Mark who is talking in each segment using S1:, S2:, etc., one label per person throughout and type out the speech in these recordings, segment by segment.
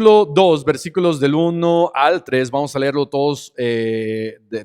S1: capítulo 2, versículos del 1 al 3, vamos a leerlo todos,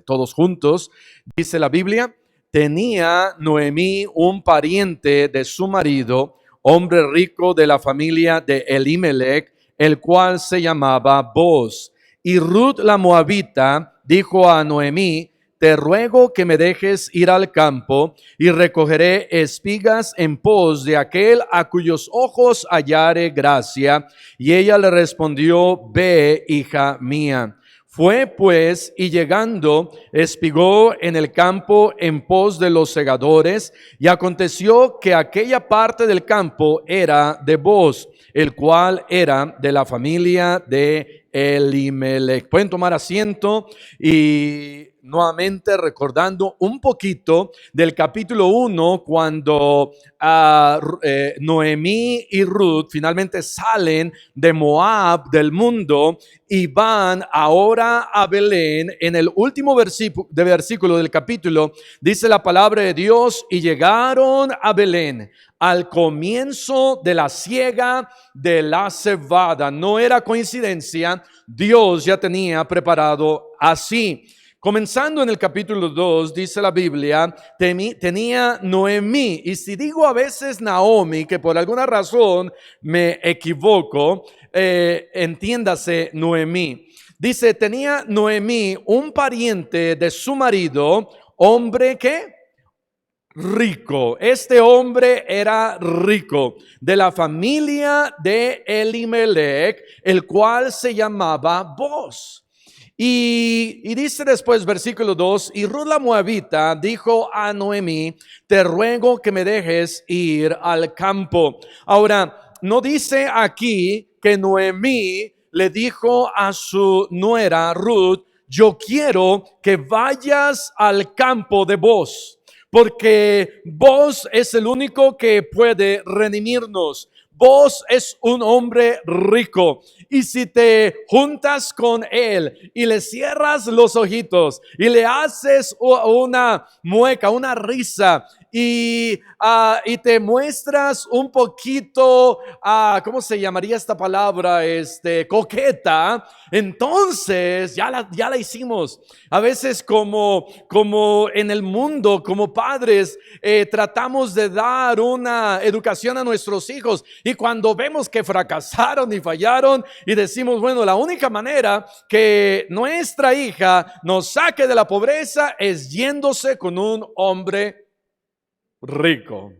S1: todos juntos. Dice la Biblia: tenía Noemí un pariente de su marido, hombre rico de la familia de Elimelech, el cual se llamaba Booz. Y Ruth la moabita dijo a Noemí: te ruego que me dejes ir al campo y recogeré espigas en pos de aquel a cuyos ojos hallare gracia. Y ella le respondió: ve, hija mía. Fue pues, y llegando, espigó en el campo en pos de los segadores, y aconteció que aquella parte del campo era de Booz, el cual era de la familia de Elimelech. Pueden tomar asiento y nuevamente recordando un poquito del capítulo 1, cuando Noemí y Ruth finalmente salen de Moab, del mundo, y van ahora a Belén. En el último versículo del capítulo dice la palabra de Dios: y llegaron a Belén al comienzo de la siega de la cebada. No era coincidencia, Dios ya tenía preparado así. Comenzando en el capítulo 2, dice la Biblia, tenía Noemí, y si digo a veces Naomi, que por alguna razón me equivoco, entiéndase Noemí. Dice, tenía Noemí un pariente de su marido, hombre que rico. Este hombre era rico, de la familia de Elimelech, el cual se llamaba Booz. Y dice después, versículo 2, y Ruth la moabita dijo a Noemí: te ruego que me dejes ir al campo. Ahora, no dice aquí que Noemí le dijo a su nuera Ruth: yo quiero que vayas al campo de Booz, porque Booz es el único que puede redimirnos. Booz es un hombre rico, y si te juntas con él y le cierras los ojitos y le haces una mueca, una risa, y te muestras un poquito, ¿cómo se llamaría esta palabra? Coqueta, entonces ya la hicimos. A veces como en el mundo, como padres, tratamos de dar una educación a nuestros hijos, y cuando vemos que fracasaron y fallaron, y decimos, bueno, la única manera que nuestra hija nos saque de la pobreza es yéndose con un hombre rico.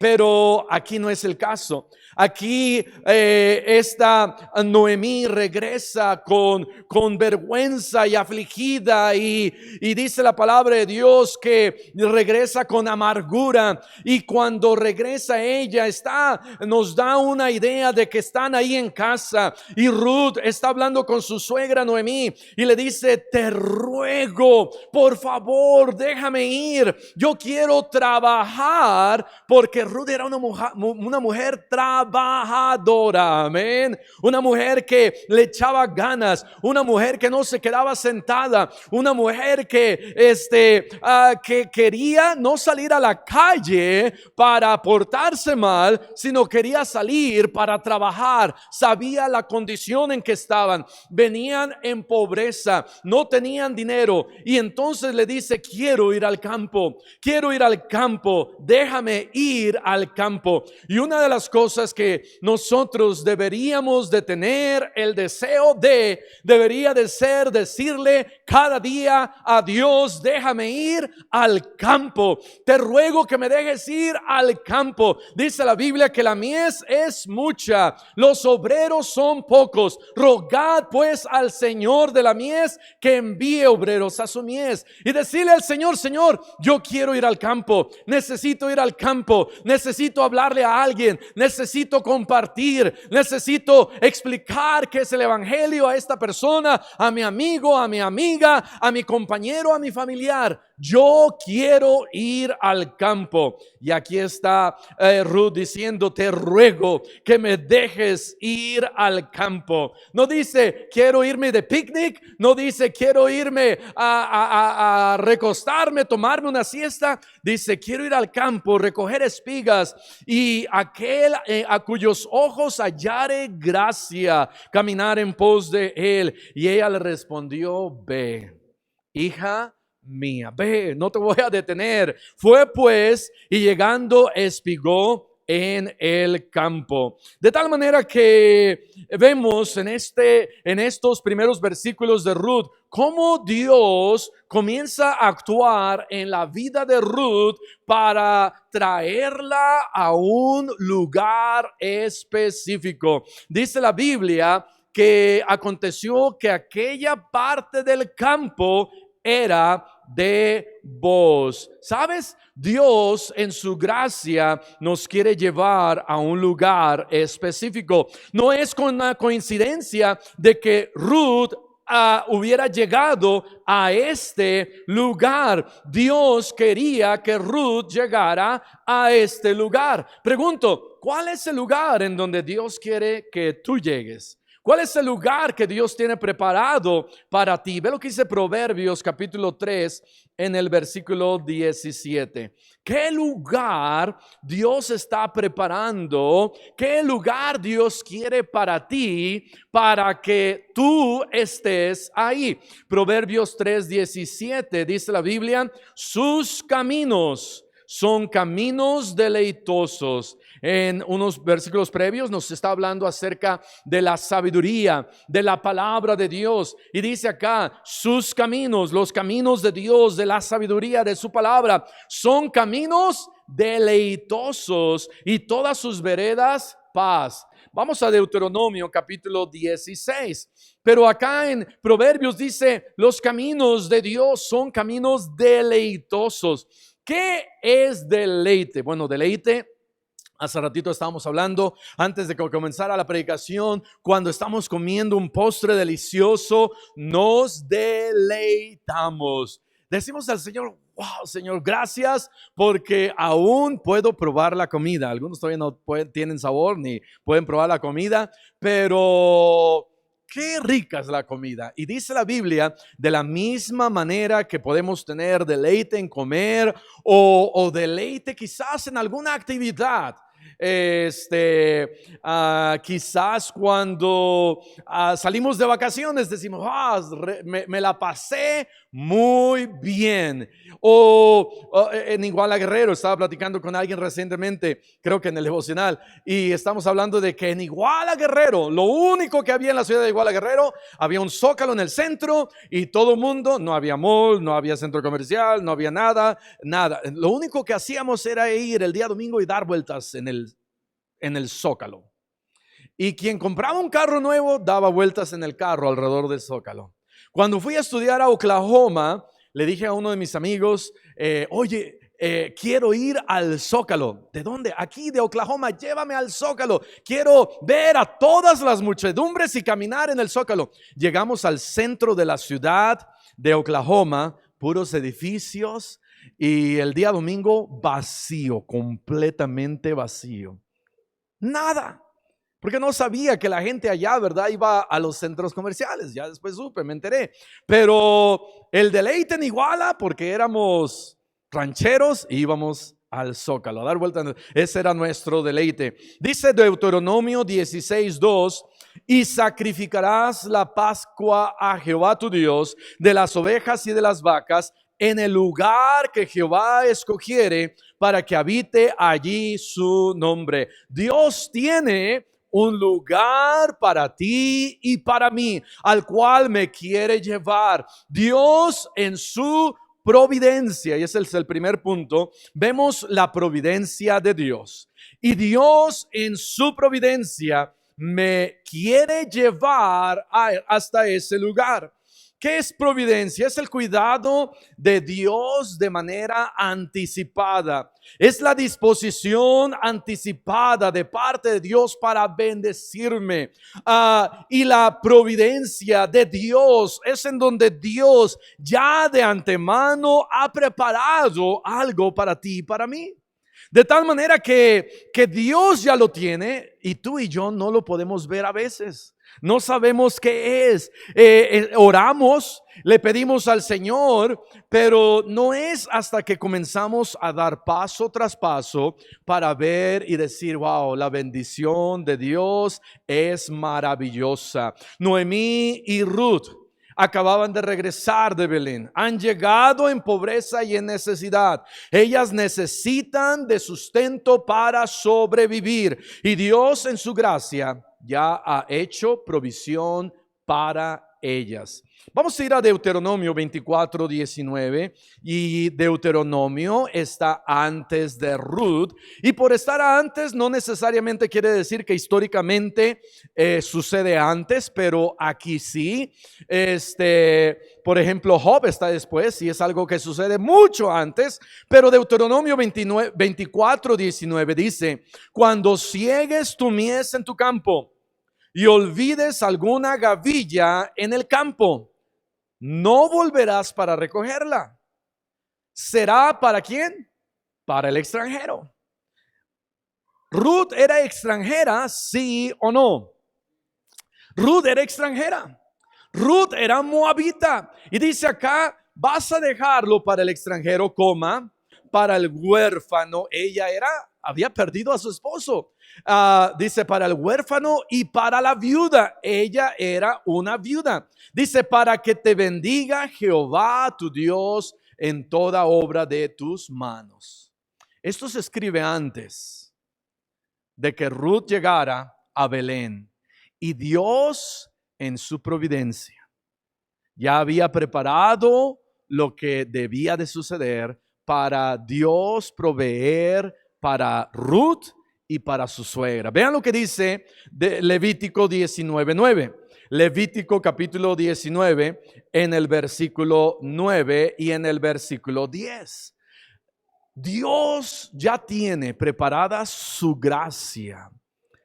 S1: Pero aquí no es el caso. Aquí esta Noemí regresa con vergüenza y afligida, y dice la palabra de Dios que regresa con amargura. Y cuando regresa ella nos da una idea de que están ahí en casa, y Ruth está hablando con su suegra Noemí y le dice: te ruego, por favor, déjame ir, yo quiero trabajar, porque Ruth era una mujer trabajadora, amén. Una mujer que le echaba ganas, una mujer que no se quedaba sentada, una mujer que quería no salir a la calle para portarse mal, sino quería salir para trabajar. Sabía la condición en que estaban, venían en pobreza, no tenían dinero, y entonces le dice: quiero ir al campo, déjame ir al campo. Y una de las cosas que nosotros deberíamos de tener el deseo debería de ser decirle cada día a Dios: déjame ir al campo, te ruego que me dejes ir al campo. Dice la Biblia que la mies es mucha, los obreros son pocos. Rogad pues al Señor de la mies que envíe obreros a su mies. Y decirle al Señor: Señor, yo quiero ir al campo, necesito ir al campo, necesito hablarle a alguien, necesito compartir, necesito explicar qué es el evangelio a esta persona, a mi amigo, a mi amiga, a mi compañero, a mi familiar. yo quiero ir al campo. Y aquí está Ruth diciendo, te ruego que me dejes ir al campo. No dice, quiero irme de picnic, no dice, quiero irme a recostarme, tomarme una siesta. Dice, quiero ir al campo, recoger espigas y aquel a cuyos ojos hallare gracia, caminar en pos de él. Y ella le respondió, ve, hija mía, ve, no te voy a detener. Fue pues, y llegando espigó en el campo. De tal manera que vemos en estos primeros versículos de Ruth cómo Dios comienza a actuar en la vida de Ruth para traerla a un lugar específico. Dice la Biblia que aconteció que aquella parte del campo era de Booz. ¿Sabes? Dios en su gracia nos quiere llevar a un lugar específico. No es con una coincidencia de que Ruth hubiera llegado a este lugar. Dios quería que Ruth llegara a este lugar. Pregunto, ¿cuál es el lugar en donde Dios quiere que tú llegues? ¿Cuál es el lugar que Dios tiene preparado para ti? Ve lo que dice Proverbios capítulo 3 en el versículo 17. ¿Qué lugar Dios está preparando? ¿Qué lugar Dios quiere para ti para que tú estés ahí? Proverbios 3:17 dice la Biblia, sus caminos son caminos deleitosos. En unos versículos previos nos está hablando acerca de la sabiduría, de la palabra de Dios. Y dice acá, sus caminos, los caminos de Dios, de la sabiduría de su palabra, son caminos deleitosos y todas sus veredas paz. Vamos a Deuteronomio capítulo 16. Pero acá en Proverbios dice, los caminos de Dios son caminos deleitosos. ¿Qué es deleite? Bueno, deleite, hace ratito estábamos hablando, antes de que comenzara la predicación, cuando estamos comiendo un postre delicioso, nos deleitamos. Decimos al Señor, wow, Señor, gracias porque aún puedo probar la comida. Algunos todavía no tienen sabor ni pueden probar la comida, pero qué rica es la comida. Y dice la Biblia, de la misma manera que podemos tener deleite en comer o deleite quizás en alguna actividad. Quizás cuando salimos de vacaciones decimos, me la pasé muy bien. O en Iguala Guerrero, estaba platicando con alguien recientemente, creo que en el devocional, y estamos hablando de que en Iguala Guerrero, lo único que había en la ciudad de Iguala Guerrero, había un zócalo en el centro y todo el mundo, no había mall, no había centro comercial, no había nada. Lo único que hacíamos era ir el día domingo y dar vueltas en el zócalo. Y quien compraba un carro nuevo daba vueltas en el carro alrededor del zócalo. Cuando fui a estudiar a Oklahoma, le dije a uno de mis amigos, oye, quiero ir al Zócalo. ¿De dónde? Aquí de Oklahoma, llévame al Zócalo. Quiero ver a todas las muchedumbres y caminar en el Zócalo. Llegamos al centro de la ciudad de Oklahoma, puros edificios, y el día domingo vacío, completamente vacío. Nada. Porque no sabía que la gente allá, ¿verdad? Iba a los centros comerciales. Ya después supe, me enteré. Pero el deleite en Iguala, porque éramos rancheros, íbamos al Zócalo a dar vueltas. Ese era nuestro deleite. Dice Deuteronomio 16:2, y sacrificarás la Pascua a Jehová tu Dios de las ovejas y de las vacas en el lugar que Jehová escogiere para que habite allí su nombre. Dios tiene un lugar para ti y para mí, al cual me quiere llevar. Dios en su providencia, y ese es el primer punto, vemos la providencia de Dios. Y Dios en su providencia me quiere llevar hasta ese lugar. ¿Qué es providencia? Es el cuidado de Dios de manera anticipada. Es la disposición anticipada de parte de Dios para bendecirme. Y la providencia de Dios es en donde Dios ya de antemano ha preparado algo para ti y para mí. De tal manera que Dios ya lo tiene y tú y yo no lo podemos ver a veces. No sabemos qué es. Oramos, le pedimos al Señor, pero no es hasta que comenzamos a dar paso tras paso para ver y decir, wow, la bendición de Dios es maravillosa. Noemí y Ruth acababan de regresar de Belén, han llegado en pobreza y en necesidad. Ellas necesitan de sustento para sobrevivir y Dios en su gracia ya ha hecho provisión para ellas. Vamos a ir a Deuteronomio 24:19 y Deuteronomio está antes de Ruth, y por estar antes no necesariamente quiere decir que históricamente sucede antes, pero aquí sí. Por ejemplo, Job está después y es algo que sucede mucho antes, pero Deuteronomio 24:19 dice: cuando ciegues tu mies en tu campo y olvides alguna gavilla en el campo, no volverás para recogerla. ¿Será para quién? Para el extranjero. ¿Ruth era extranjera, sí o no? Ruth era extranjera. Ruth era moabita. Y dice acá, vas a dejarlo para el extranjero, para el huérfano. Ella había perdido a su esposo. Dice para el huérfano y para la viuda. Ella era una viuda. Dice para que te bendiga Jehová tu Dios en toda obra de tus manos. Esto se escribe antes de que Ruth llegara a Belén, y Dios en su providencia ya había preparado lo que debía de suceder para Dios proveer para Ruth y para su suegra. Vean lo que dice de Levítico 19:9. Levítico capítulo 19 en el versículo 9 y en el versículo 10. Dios ya tiene preparada su gracia,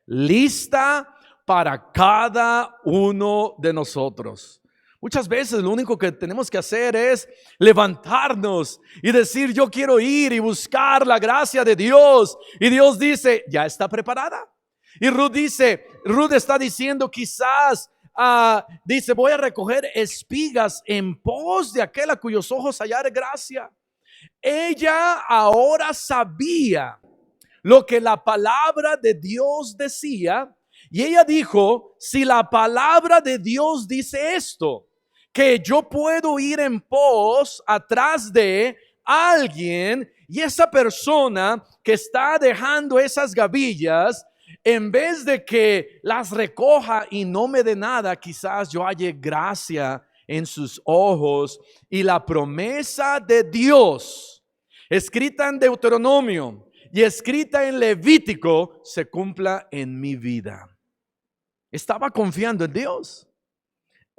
S1: lista para cada uno de nosotros. Muchas veces lo único que tenemos que hacer es levantarnos y decir, yo quiero ir y buscar la gracia de Dios. Y Dios dice, ya está preparada. Y Ruth está diciendo quizás, dice, voy a recoger espigas en pos de aquel a cuyos ojos hallar gracia. Ella ahora sabía lo que la palabra de Dios decía. Y ella dijo, si la palabra de Dios dice esto, que yo puedo ir en pos atrás de alguien, y esa persona que está dejando esas gavillas, en vez de que las recoja y no me dé nada, quizás yo halle gracia en sus ojos, y la promesa de Dios escrita en Deuteronomio y escrita en Levítico se cumpla en mi vida. Estaba confiando en Dios.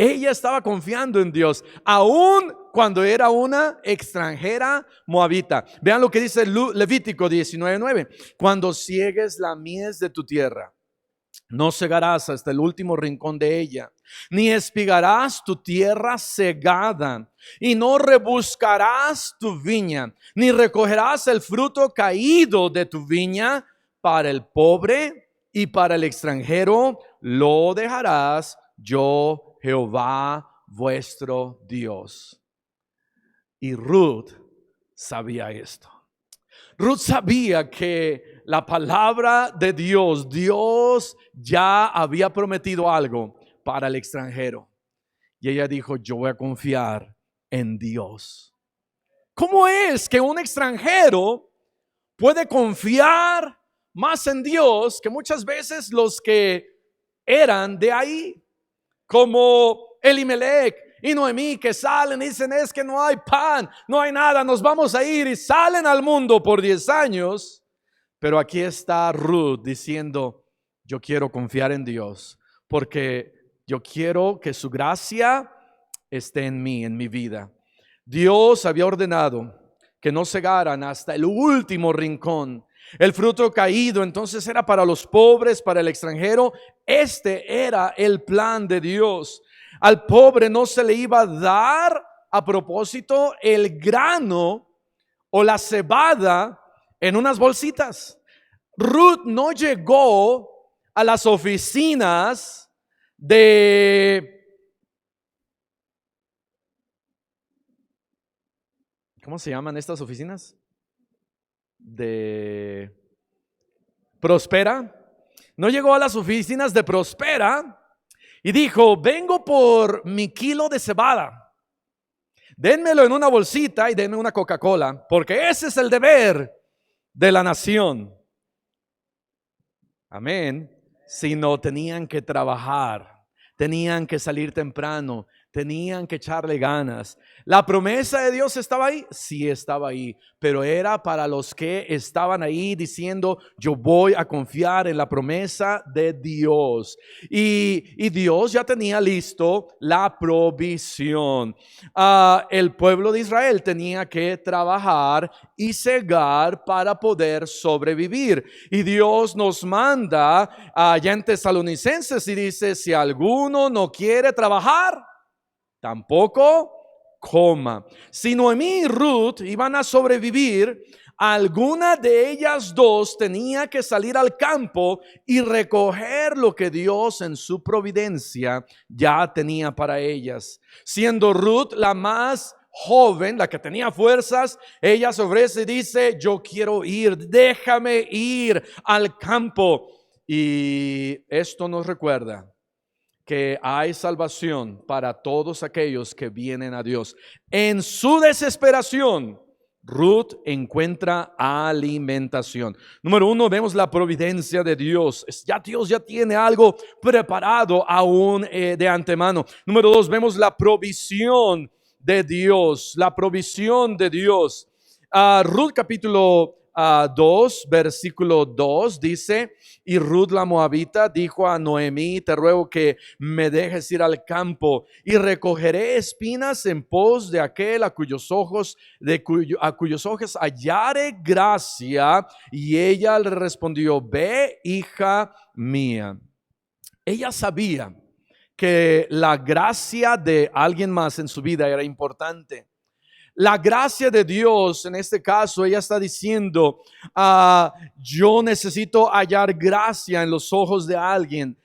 S1: Ella estaba confiando en Dios, aun cuando era una extranjera moabita. Vean lo que dice Levítico 19:9. Cuando ciegues la mies de tu tierra, no cegarás hasta el último rincón de ella, ni espigarás tu tierra segada, y no rebuscarás tu viña, ni recogerás el fruto caído de tu viña. Para el pobre y para el extranjero lo dejarás, yo Jehová vuestro Dios. Y Ruth sabía esto. Ruth sabía que la palabra de Dios ya había prometido algo para el extranjero. Y ella dijo, yo voy a confiar en Dios. ¿Cómo es que un extranjero puede confiar más en Dios que muchas veces los que eran de ahí? Como Elimelech y Noemí, que salen y dicen, es que no hay pan, no hay nada, nos vamos a ir, y salen al mundo por 10 años. Pero aquí está Ruth diciendo, yo quiero confiar en Dios, porque yo quiero que su gracia esté en mí, en mi vida. Dios había ordenado que no cegaran hasta el último rincón. El fruto caído entonces era para los pobres, para el extranjero. Este era el plan de Dios. Al pobre no se le iba a dar a propósito el grano o la cebada en unas bolsitas. Ruth no llegó a las oficinas ¿cómo se llaman estas oficinas? De Prospera. No llegó a las oficinas de Prospera y dijo: vengo por mi kilo de cebada. Dénmelo en una bolsita y denme una Coca-Cola, porque ese es el deber de la nación. Amén. Sino tenían que trabajar, tenían que salir temprano, tenían que echarle ganas. ¿La promesa de Dios estaba ahí? Sí, estaba ahí, pero era para los que estaban ahí diciendo: yo voy a confiar en la promesa de Dios. Y Dios ya tenía listo la provisión. El pueblo de Israel tenía que trabajar y segar para poder sobrevivir. Y Dios nos manda allá en Tesalonicenses y dice: si alguno no quiere trabajar, tampoco coma. Si Noemí y Ruth iban a sobrevivir, alguna de ellas dos tenía que salir al campo y recoger lo que Dios en su providencia ya tenía para ellas. Siendo Ruth la más joven, la que tenía fuerzas, ella se ofrece y dice: yo quiero ir, déjame ir al campo. Y esto nos recuerda que hay salvación para todos aquellos que vienen a Dios. En su desesperación, Ruth encuentra alimentación. Número uno, vemos la providencia de Dios. Dios ya tiene algo preparado aún de antemano. Número dos, vemos la provisión de Dios. La provisión de Dios. Ruth capítulo 2, versículo 2 dice: y Ruth la moabita dijo a Noemí: te ruego que me dejes ir al campo y recogeré espinas en pos de aquel a cuyos ojos hallare gracia. Y ella le respondió: ve, hija mía. Ella sabía que la gracia de alguien más en su vida era importante. La gracia de Dios, en este caso, ella está diciendo: yo necesito hallar gracia en los ojos de alguien.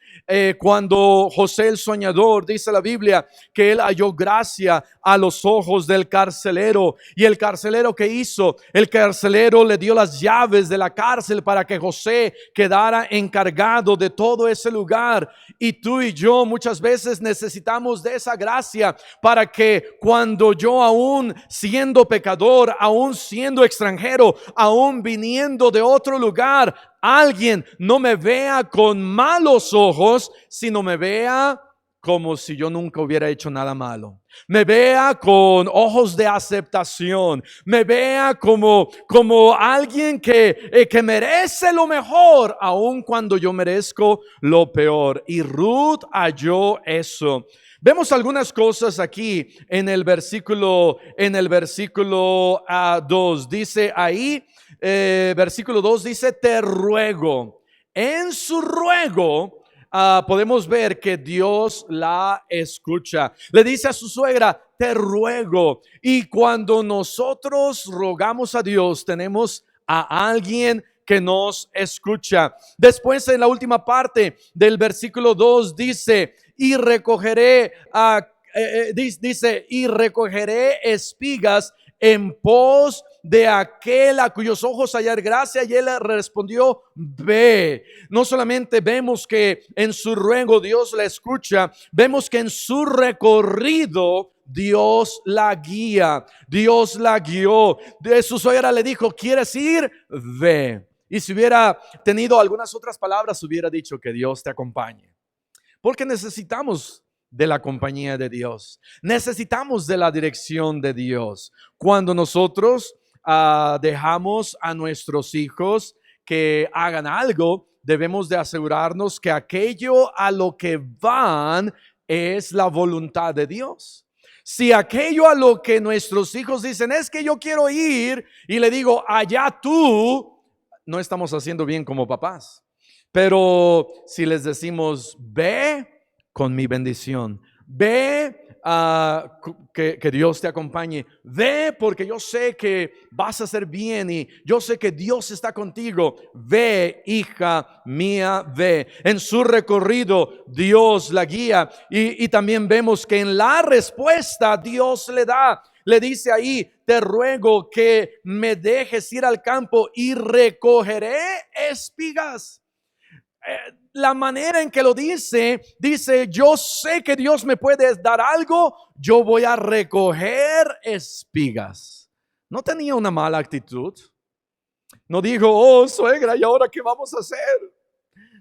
S1: Cuando José el soñador, dice la Biblia, que él halló gracia a los ojos del carcelero. Y el carcelero, ¿qué hizo? El carcelero le dio las llaves de la cárcel para que José quedara encargado de todo ese lugar. Y tú y yo muchas veces necesitamos de esa gracia para que cuando yo, aún siendo pecador, aún siendo extranjero, aún viniendo de otro lugar, alguien no me vea con malos ojos, sino me vea como si yo nunca hubiera hecho nada malo. Me vea con ojos de aceptación. Me vea como alguien que merece lo mejor, aun cuando yo merezco lo peor. Y Ruth halló eso. Vemos algunas cosas aquí en el versículo 2. Dice ahí, versículo 2 dice: te ruego. En su ruego podemos ver que Dios la escucha. Le dice a su suegra: te ruego. Y cuando nosotros rogamos a Dios, tenemos a alguien que nos escucha. Después, en la última parte del versículo 2 dice: y recogeré dice: y recogeré espigas en pos de aquel a cuyos ojos hallar gracia. Y él respondió: ve. No solamente vemos que en su ruego Dios la escucha, vemos que en su recorrido Dios la guía. Dios la guió. De su suegra le dijo: ¿quieres ir? Ve. Y si hubiera tenido algunas otras palabras, hubiera dicho: que Dios te acompañe. Porque necesitamos de la compañía de Dios. Necesitamos de la dirección de Dios. Cuando nosotros dejamos a nuestros hijos que hagan algo, debemos de asegurarnos que aquello a lo que van es la voluntad de Dios. Si aquello a lo que nuestros hijos dicen es que yo quiero ir y le digo allá tú, no estamos haciendo bien como papás. Pero si les decimos ve con mi bendición, ve que Dios te acompañe, ve porque yo sé que vas a hacer bien y yo sé que Dios está contigo, ve hija mía, ve. En su recorrido Dios la guía y también vemos que en la respuesta Dios le dice ahí, te ruego que me dejes ir al campo y recogeré espigas. La manera en que lo dice, yo sé que Dios me puede dar algo, yo voy a recoger espigas. No tenía una mala actitud. No dijo, oh suegra, ¿y ahora qué vamos a hacer?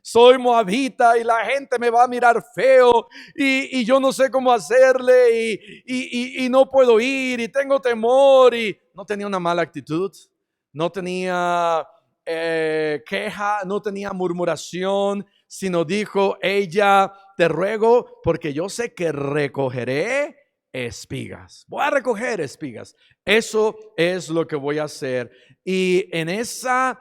S1: Soy moabita y la gente me va a mirar feo y yo no sé cómo hacerle y no puedo ir y tengo temor. Y no tenía una mala actitud, no tenía queja, no tenía murmuración, sino dijo ella, te ruego porque yo sé que recogeré espigas. Voy a recoger espigas. Eso es lo que voy a hacer. Y en esa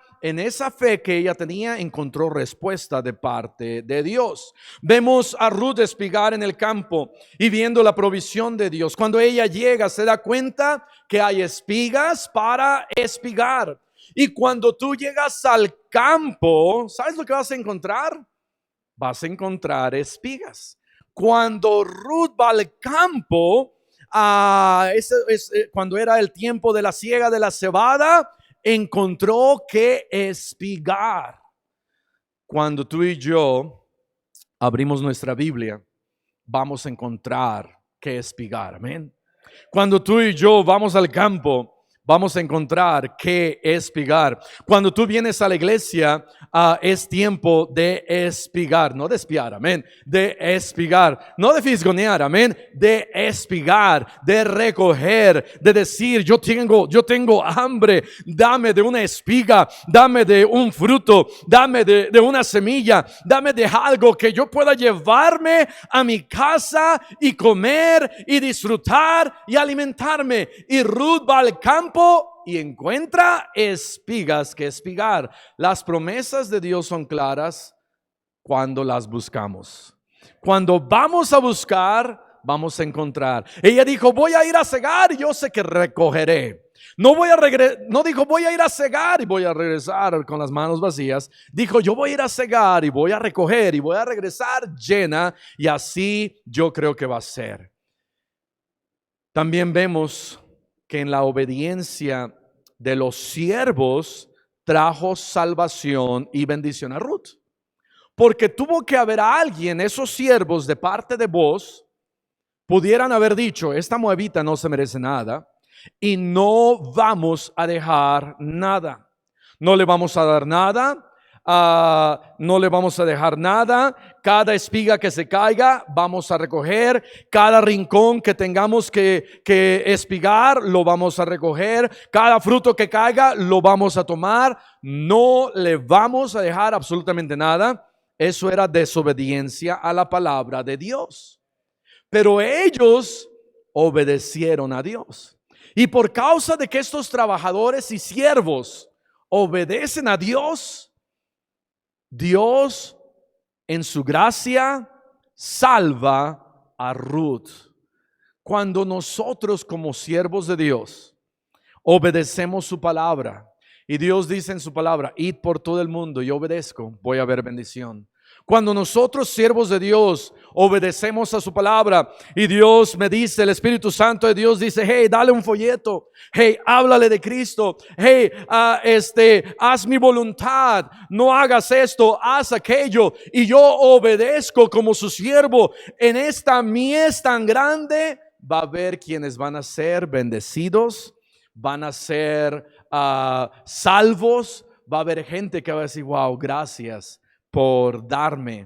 S1: fe que ella tenía, encontró respuesta de parte de Dios. Vemos a Ruth espigar en el campo y viendo la provisión de Dios. Cuando ella llega, se da cuenta que hay espigas para espigar. Y cuando tú llegas al campo, ¿sabes lo que vas a encontrar? Vas a encontrar espigas. Cuando Ruth va al campo, cuando era el tiempo de la siega de la cebada, encontró que espigar. Cuando tú y yo abrimos nuestra Biblia, vamos a encontrar que espigar. Amén. Cuando tú y yo vamos al campo, vamos a encontrar que espigar. Cuando tú vienes a la iglesia, es tiempo de espigar, no de espiar, amén, de espigar, no de fisgonear, amén, de espigar, de recoger, de decir, yo tengo hambre, dame de una espiga, dame de un fruto, dame de una semilla, dame de algo que yo pueda llevarme a mi casa y comer y disfrutar y alimentarme. Y Ruth va al campo y encuentra espigas que espigar. Las promesas de Dios son claras cuando las buscamos. Cuando vamos a buscar, vamos a encontrar. Ella dijo, voy a ir a cegar y yo sé que recogeré. No dijo voy a ir a cegar y voy a regresar con las manos vacías. Dijo yo voy a ir a cegar y voy a recoger y voy a regresar llena, y así yo creo que va a ser. También vemos que en la obediencia de los siervos trajo salvación y bendición a Ruth. Porque tuvo que haber a alguien, esos siervos de parte de vos, pudieran haber dicho, esta moabita no se merece nada y no vamos a dejar nada. No le vamos a dar nada. No le vamos a dejar nada. Cada espiga que se caiga vamos a recoger. Cada rincón que tengamos que espigar lo vamos a recoger. Cada fruto que caiga lo vamos a tomar. No le vamos a dejar absolutamente nada. Eso era desobediencia a la palabra de Dios. Pero ellos obedecieron a Dios. Y por causa de que estos trabajadores y siervos obedecen a Dios, Dios en su gracia salva a Ruth. Cuando nosotros como siervos de Dios obedecemos su palabra y Dios dice en su palabra, id por todo el mundo y obedezco, voy a ver bendición. Cuando nosotros siervos de Dios obedecemos a su palabra y Dios me dice, el Espíritu Santo de Dios dice, hey, dale un folleto, hey, háblale de Cristo, hey, haz mi voluntad, no hagas esto, haz aquello, y yo obedezco como su siervo en esta mies tan grande, va a haber quienes van a ser bendecidos, van a ser salvos, va a haber gente que va a decir, wow, gracias por darme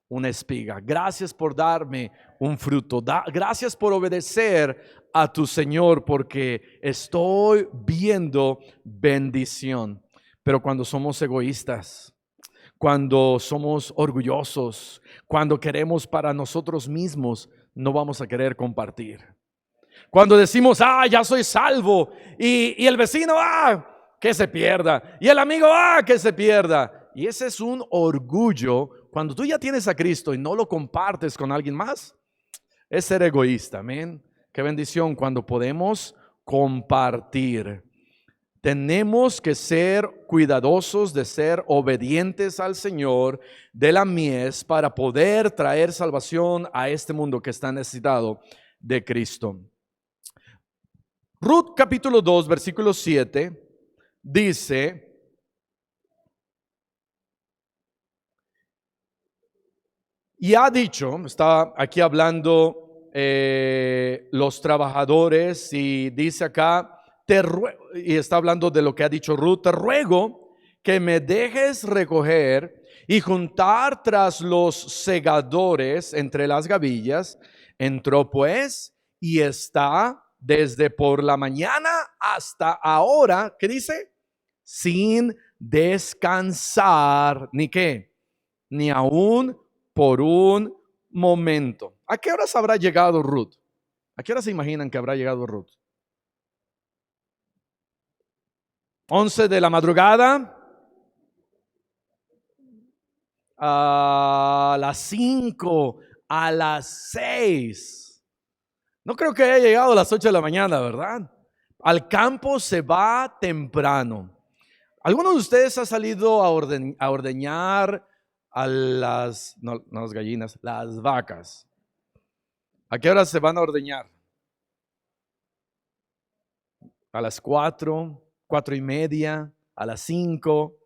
S1: una espiga, gracias por darme un fruto, gracias por obedecer a tu Señor, porque estoy viendo bendición. Pero cuando somos egoístas, cuando somos orgullosos, cuando queremos para nosotros mismos, no vamos a querer compartir. Cuando decimos, ya soy salvo, y el vecino, que se pierda, y el amigo, que se pierda. Y ese es un orgullo. Cuando tú ya tienes a Cristo y no lo compartes con alguien más, es ser egoísta. Amén. Qué bendición cuando podemos compartir. Tenemos que ser cuidadosos de ser obedientes al Señor de la mies para poder traer salvación a este mundo que está necesitado de Cristo. Ruth capítulo 2, versículo 7 dice: y ha dicho, está aquí hablando los trabajadores, y dice acá, y está hablando de lo que ha dicho Ruth: te ruego que me dejes recoger y juntar tras los segadores entre las gavillas. Entró pues y está desde por la mañana hasta ahora, ¿qué dice? Sin descansar, ni qué, ni aún por un momento. ¿A qué horas habrá llegado Ruth? ¿A qué horas se imaginan que habrá llegado Ruth? 11 de la madrugada, a las 5, a las 6. No creo que haya llegado a las 8 de la mañana, ¿verdad? Al campo se va temprano. ¿Alguno de ustedes ha salido a ordeñar a las, no las gallinas, las vacas? ¿A qué horas se van a ordeñar? A las 4, 4:30, a las 5.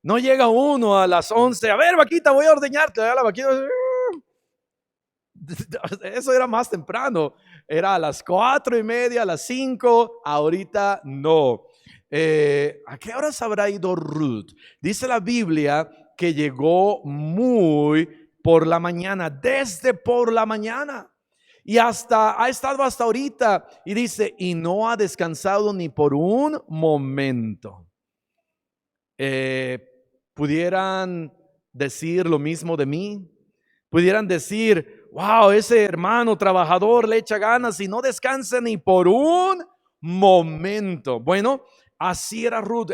S1: No llega uno a las 11. A ver, vaquita, voy a ordeñarte. La vaquita. Eso era más temprano. Era a las 4:30, a las 5. Ahorita no. ¿A qué horas habrá ido Ruth? Dice la Biblia que llegó muy por la mañana, desde por la mañana. Y ha estado hasta ahorita. Y dice, y no ha descansado ni por un momento. ¿Pudieran decir lo mismo de mí? ¿Pudieran decir, wow, ese hermano trabajador le echa ganas y no descansa ni por un momento? Bueno, así era Ruth.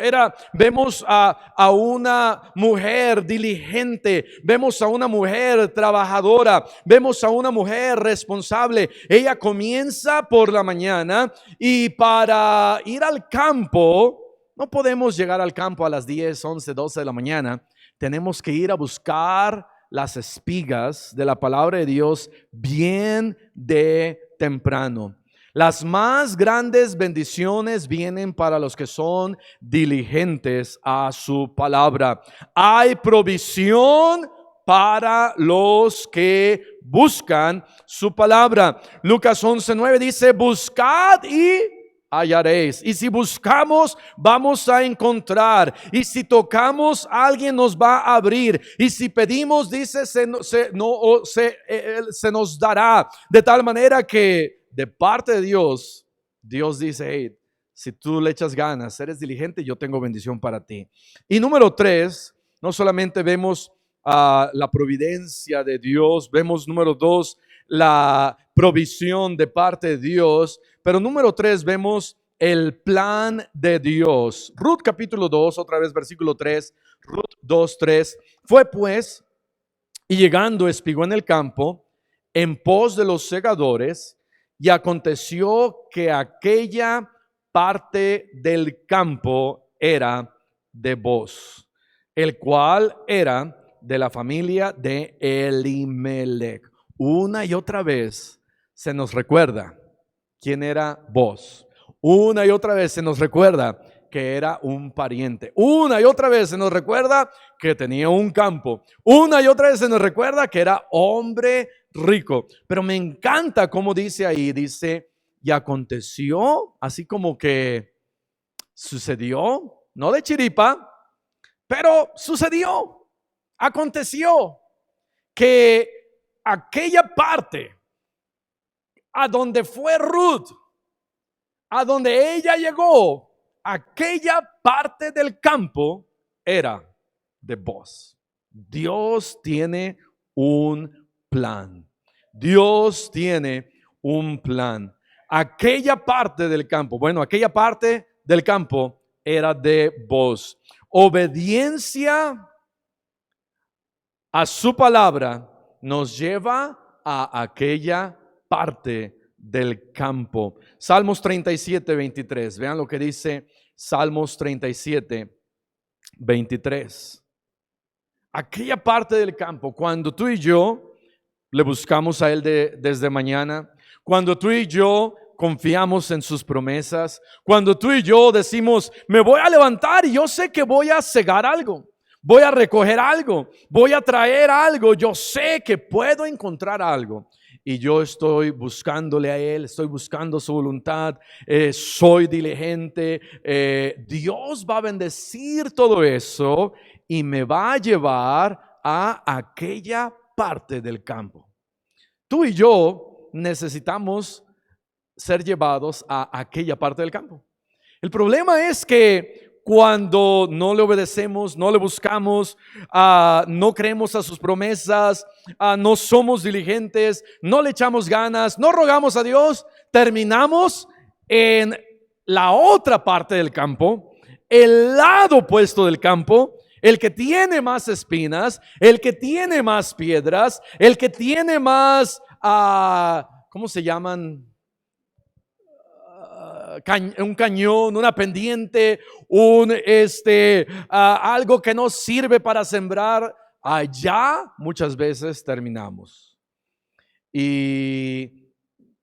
S1: Vemos a una mujer diligente, vemos a una mujer trabajadora, vemos a una mujer responsable. Ella comienza por la mañana, y para ir al campo, no podemos llegar al campo a las 10, 11, 12 de la mañana. Tenemos que ir a buscar las espigas de la palabra de Dios bien de temprano. Las más grandes bendiciones vienen para los que son diligentes a su palabra. Hay provisión para los que buscan su palabra. Lucas 11:9 dice: buscad y hallaréis. Y si buscamos, vamos a encontrar. Y si tocamos, alguien nos va a abrir. Y si pedimos, dice, se nos dará. De tal manera que de parte de Dios, Dios dice, hey, si tú le echas ganas, eres diligente, yo tengo bendición para ti. Y número 3, no solamente vemos la providencia de Dios, vemos número 2, la provisión de parte de Dios, pero número 3 vemos el plan de Dios. Ruth capítulo 2, otra vez versículo 3, Ruth 2:3. Fue pues, y llegando espigó en el campo, en pos de los segadores, y aconteció que aquella parte del campo era de Booz, el cual era de la familia de Elimelech. Una y otra vez se nos recuerda quién era Booz. Una y otra vez se nos recuerda que era un pariente. Una y otra vez se nos recuerda que tenía un campo. Una y otra vez se nos recuerda que era hombre rico. Pero me encanta cómo dice ahí, dice, y aconteció, así como que sucedió, no de chiripa, pero sucedió, aconteció que aquella parte a donde fue Ruth, a donde ella llegó, aquella parte del campo era de Booz. Dios tiene un plan. Dios tiene un plan. Aquella parte del campo, aquella parte del campo era de Booz. Obediencia a su palabra nos lleva a aquella parte del campo. Salmos 37, 23. Vean lo que dice Salmos 37, 23. Aquella parte del campo, cuando tú y yo le buscamos a Él desde mañana, cuando tú y yo confiamos en sus promesas, cuando tú y yo decimos, me voy a levantar y yo sé que voy a cegar algo, voy a recoger algo, voy a traer algo, yo sé que puedo encontrar algo. Y yo estoy buscándole a Él, estoy buscando su voluntad, soy diligente. Dios va a bendecir todo eso y me va a llevar a aquella parte del campo. Tú y yo necesitamos ser llevados a aquella parte del campo. El problema es que cuando no le obedecemos, no le buscamos, no creemos a sus promesas, no somos diligentes, no le echamos ganas, no rogamos a Dios, terminamos en la otra parte del campo, el lado opuesto del campo, el que tiene más espinas, el que tiene más piedras, el que tiene más, ¿cómo se llaman? Un cañón, una pendiente, algo que no sirve para sembrar. Allá muchas veces terminamos. Y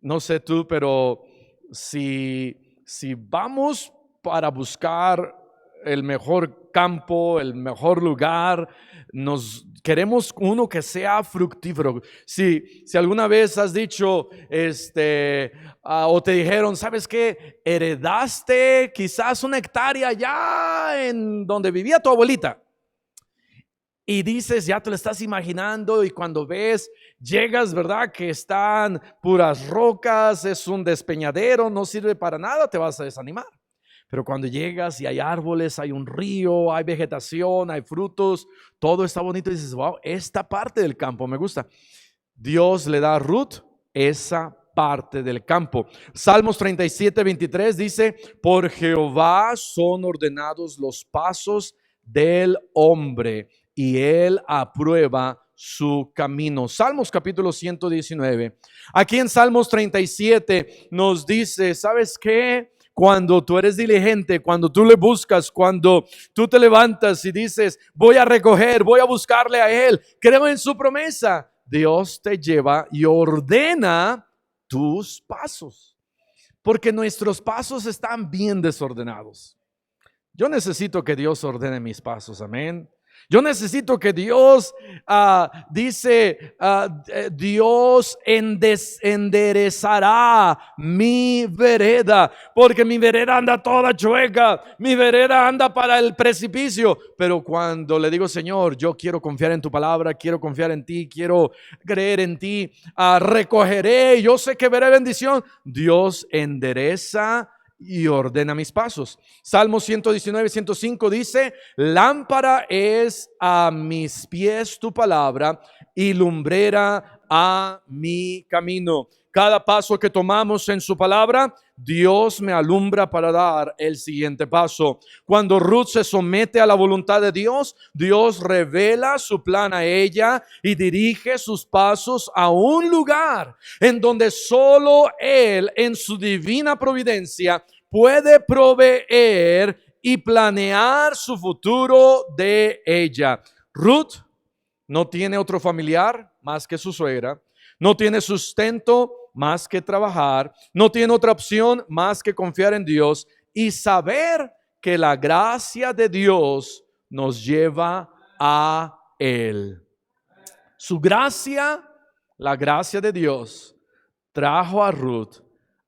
S1: no sé tú, pero si vamos para buscar el mejor campo, el mejor lugar, nos queremos uno que sea fructífero. Si alguna vez has dicho, o te dijeron, ¿sabes qué? Heredaste quizás una hectárea allá en donde vivía tu abuelita. Y dices, ya te lo estás imaginando, y cuando ves, llegas, ¿verdad? Que están puras rocas, es un despeñadero, no sirve para nada, te vas a desanimar. Pero cuando llegas y hay árboles, hay un río, hay vegetación, hay frutos, todo está bonito y dices, wow, esta parte del campo me gusta. Dios le da a Ruth esa parte del campo. Salmos 37, 23 dice, por Jehová son ordenados los pasos del hombre y él aprueba su camino. Salmos capítulo 119. Aquí en Salmos 37 nos dice, ¿sabes qué? Cuando tú eres diligente, cuando tú le buscas, cuando tú te levantas y dices, voy a recoger, voy a buscarle a Él, creo en su promesa, Dios te lleva y ordena tus pasos. Porque nuestros pasos están bien desordenados. Yo necesito que Dios ordene mis pasos, amén. Yo necesito que Dios, Dios enderezará mi vereda, porque mi vereda anda toda chueca, mi vereda anda para el precipicio. Pero cuando le digo, Señor, yo quiero confiar en tu palabra, quiero confiar en ti, quiero creer en ti, recogeré, yo sé que veré bendición. Dios endereza y ordena mis pasos. Salmo 119, 105 dice, lámpara es a mis pies tu palabra y lumbrera a mi camino. Cada paso que tomamos en su palabra, Dios me alumbra para dar el siguiente paso. Cuando Ruth se somete a la voluntad de Dios, Dios revela su plan a ella y dirige sus pasos a un lugar en donde solo Él, en su divina providencia, puede proveer y planear su futuro de ella. Ruth no tiene otro familiar más que su suegra, no tiene sustento más que trabajar, no tiene otra opción más que confiar en Dios y saber que la gracia de Dios nos lleva a Él. Su gracia, la gracia de Dios, trajo a Ruth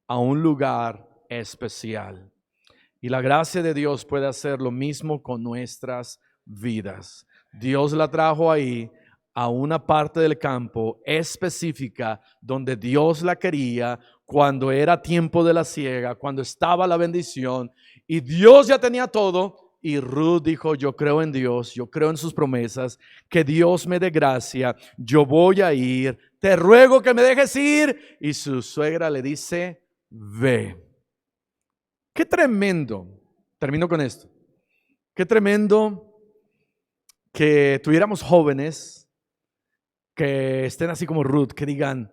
S1: a un lugar especial. Y la gracia de Dios puede hacer lo mismo con nuestras vidas. Dios la trajo ahí a una parte del campo específica donde Dios la quería, cuando era tiempo de la siega, cuando estaba la bendición y Dios ya tenía todo. Y Ruth dijo, yo creo en Dios, yo creo en sus promesas, que Dios me dé gracia, yo voy a ir, te ruego que me dejes ir. Y su suegra le dice, ve. Qué tremendo, termino con esto, qué tremendo que tuviéramos jóvenes que estén así como Ruth, que digan,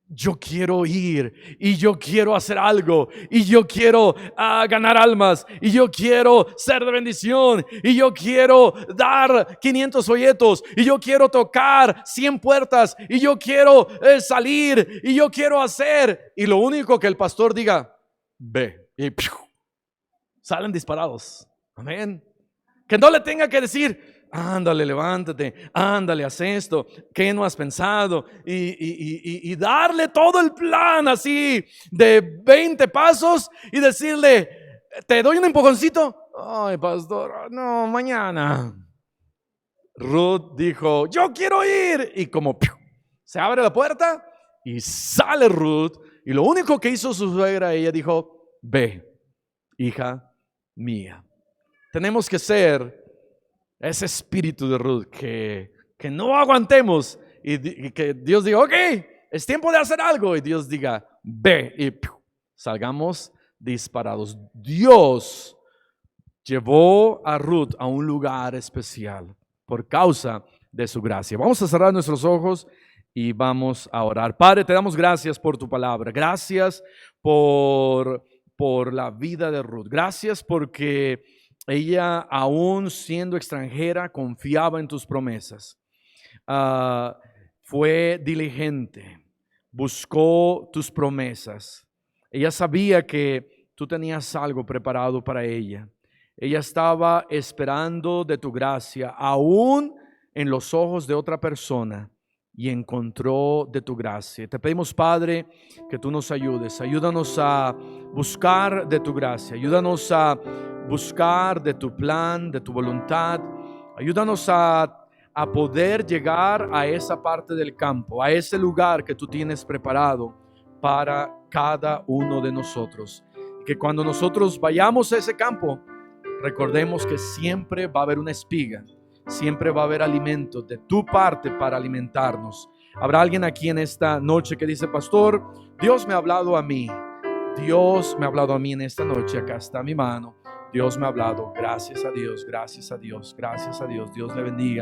S1: yo quiero ir y yo quiero hacer algo y yo quiero ganar almas y yo quiero ser de bendición y yo quiero dar 500 folletos y yo quiero tocar 100 puertas y yo quiero salir y yo quiero hacer. Y lo único que el pastor diga, ve, y ¡piu!, salen disparados. Amén. Que no le tenga que decir, ándale, levántate, ándale, haz esto, ¿qué no has pensado? Y darle todo el plan así de 20 pasos y decirle, te doy un empujoncito. Ay, pastor, no, mañana. Ruth dijo, yo quiero ir. Y como ¡piu!, se abre la puerta y sale Ruth. Y lo único que hizo su suegra, ella dijo, ve, hija mía. Tenemos que ser ese espíritu de Ruth que no aguantemos y que Dios diga, ok, es tiempo de hacer algo, y Dios diga, ve, y ¡piu!, salgamos disparados. Dios llevó a Ruth a un lugar especial por causa de su gracia. Vamos a cerrar nuestros ojos y vamos a orar. Padre, te damos gracias por tu palabra. Gracias por la vida de Ruth. Gracias porque ella, aún siendo extranjera, confiaba en tus promesas. Fue diligente, buscó tus promesas. Ella sabía que tú tenías algo preparado para ella. Ella estaba esperando de tu gracia, aún en los ojos de otra persona, y encontró de tu gracia. Te pedimos, Padre, que tú nos ayudes. Ayúdanos a buscar de tu gracia. Ayúdanos a buscar de tu plan, de tu voluntad. Ayúdanos a poder llegar a esa parte del campo, a ese lugar que tú tienes preparado para cada uno de nosotros. Que cuando nosotros vayamos a ese campo, recordemos que siempre va a haber una espiga, siempre va a haber alimento de tu parte para alimentarnos. Habrá alguien aquí en esta noche que dice, pastor, Dios me ha hablado a mí. Dios me ha hablado a mí en esta noche. Acá está mi mano. Dios me ha hablado. Gracias a Dios, gracias a Dios, gracias a Dios. Dios le bendiga.